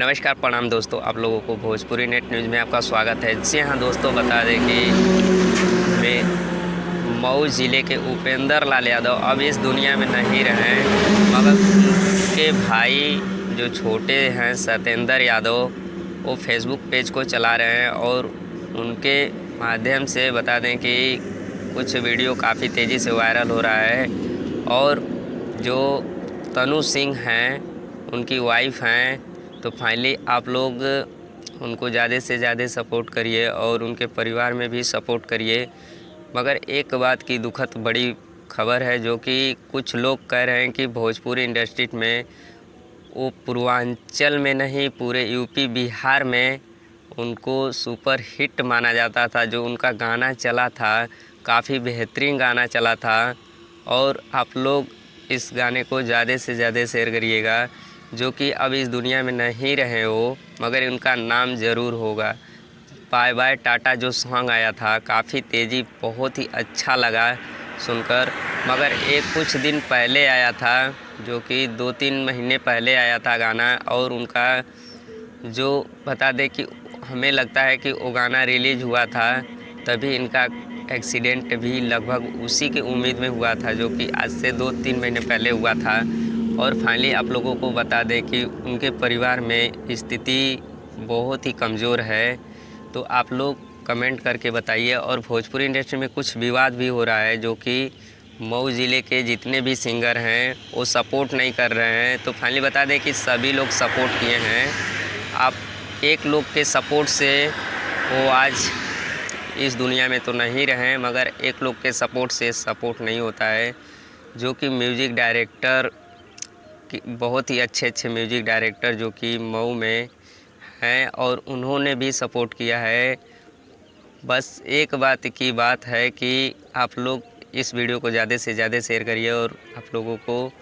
नमस्कार प्रणाम दोस्तों, आप लोगों को भोजपुरी नेट न्यूज़ में आपका स्वागत है। जी हाँ दोस्तों, बता दें कि मैं मऊ ज़िले के उपेंद्र लाल यादव अब इस दुनिया में नहीं रहे, मगर उनके भाई जो छोटे हैं सत्येंद्र यादव, वो फेसबुक पेज को चला रहे हैं और उनके माध्यम से बता दें कि कुछ वीडियो काफ़ी तेज़ी से वायरल हो रहा है। और जो तनु सिंह हैं, उनकी वाइफ हैं, तो फाइनली आप लोग उनको ज़्यादा से ज़्यादा सपोर्ट करिए और उनके परिवार में भी सपोर्ट करिए। मगर एक बात की दुखद बड़ी खबर है, जो कि कुछ लोग कह रहे हैं कि भोजपुरी इंडस्ट्री में वो पूर्वांचल में नहीं, पूरे यूपी बिहार में उनको सुपर हिट माना जाता था। जो उनका गाना चला था, काफ़ी बेहतरीन गाना चला था। और आप लोग इस गाने को ज़्यादा से ज़्यादा शेयर करिएगा। जो कि अब इस दुनिया में नहीं रहे हो, मगर उनका नाम ज़रूर होगा। बाय बाय टाटा जो सॉन्ग आया था, काफ़ी तेज़ी, बहुत ही अच्छा लगा सुनकर। मगर एक कुछ दिन पहले आया था, जो कि 2-3 महीने पहले आया था गाना। और उनका जो बता दें कि हमें लगता है कि वो गाना रिलीज़ हुआ था, तभी इनका एक्सीडेंट भी लगभग उसी की उम्मीद में हुआ था, जो कि आज से 2-3 महीने पहले हुआ था। और फाइनली आप लोगों को बता दें कि उनके परिवार में स्थिति बहुत ही कमज़ोर है। तो आप लोग कमेंट करके बताइए। और भोजपुरी इंडस्ट्री में कुछ विवाद भी हो रहा है, जो कि मऊ ज़िले के जितने भी सिंगर हैं वो सपोर्ट नहीं कर रहे हैं। तो फाइनली बता दें कि सभी लोग सपोर्ट किए हैं। आप एक लोग के सपोर्ट से वो आज इस दुनिया में तो नहीं रहे, मगर एक लोग के सपोर्ट से सपोर्ट नहीं होता है। जो कि म्यूज़िक डायरेक्टर कि बहुत ही अच्छे म्यूज़िक डायरेक्टर जो कि मऊ में हैं, और उन्होंने भी सपोर्ट किया है। बस एक बात की बात है कि आप लोग इस वीडियो को ज़्यादा से ज़्यादा शेयर करिए और आप लोगों को